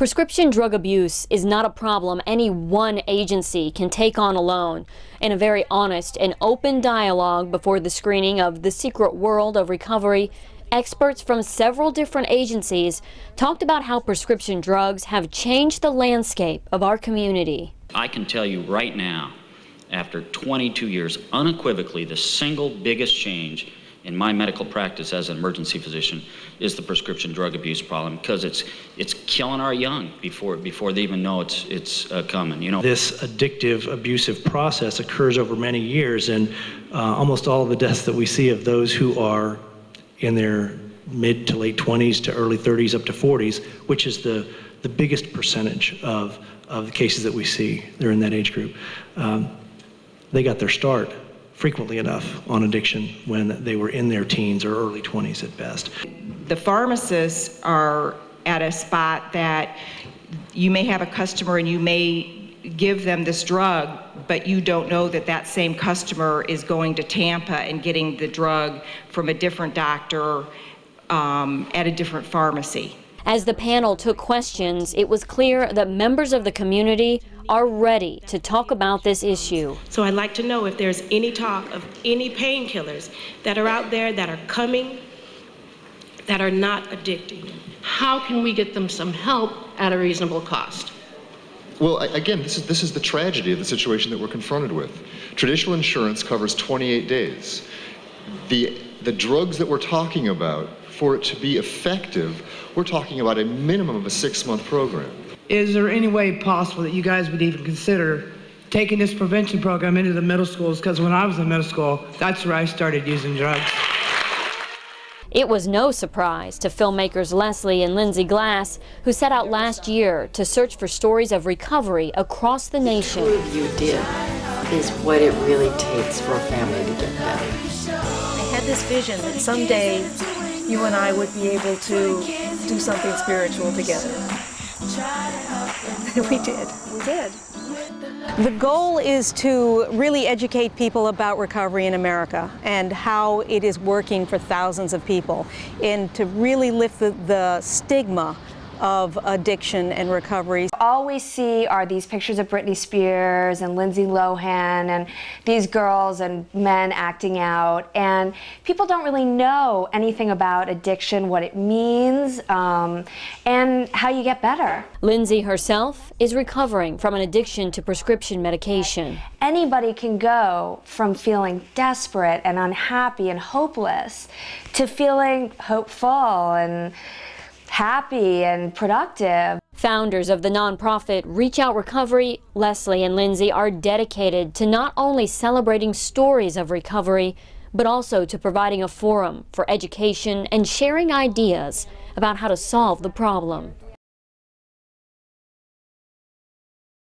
Prescription drug abuse is not a problem any one agency can take on alone. In a very honest and open dialogue before the screening of The Secret World of Recovery, experts from several different agencies talked about how prescription drugs have changed the landscape of our community. I can tell you right now, after 22 years, unequivocally, the single biggest change in my medical practice as an emergency physician is the prescription drug abuse problem, because it's killing our young before they even know it's coming. You know, this addictive, abusive process occurs over many years, and almost all of the deaths that we see of those who are in their mid to late 20s to early 30s up to 40s, which is the biggest percentage of the cases that we see. They're in that age group. They got their start frequently enough on addiction when they were in their teens or early 20s at best. The pharmacists are at a spot that you may have a customer and you may give them this drug, but you don't know that that same customer is going to Tampa and getting the drug from a different doctor at a different pharmacy. As the panel took questions, it was clear that members of the community are ready to talk about this issue. So I'd like to know if there's any talk of any painkillers that are out there that are coming that are not addicting. How can we get them some help at a reasonable cost? Well, again, this is the tragedy of the situation that we're confronted with. Traditional insurance covers 28 days. The drugs that we're talking about, for it to be effective, we're talking about a minimum of a 6-month program. Is there any way possible that you guys would even consider taking this prevention program into the middle schools? Because when I was in middle school, that's where I started using drugs. It was no surprise to filmmakers Leslie and Lindsay Glass, who set out last year to search for stories of recovery across the nation. What you did is what it really takes for a family to get better. I had this vision that someday you and I would be able to do something spiritual together. We did. We did. The goal is to really educate people about recovery in America and how it is working for thousands of people, and to really lift the stigma of addiction and recovery. All we see are these pictures of Britney Spears and Lindsay Lohan and these girls and men acting out, and people don't really know anything about addiction, what it means, and how you get better. Lindsay herself is recovering from an addiction to prescription medication. Anybody can go from feeling desperate and unhappy and hopeless to feeling hopeful and happy and productive. Founders of the nonprofit Reach Out Recovery, Leslie and Lindsay, are dedicated to not only celebrating stories of recovery, but also to providing a forum for education and sharing ideas about how to solve the problem.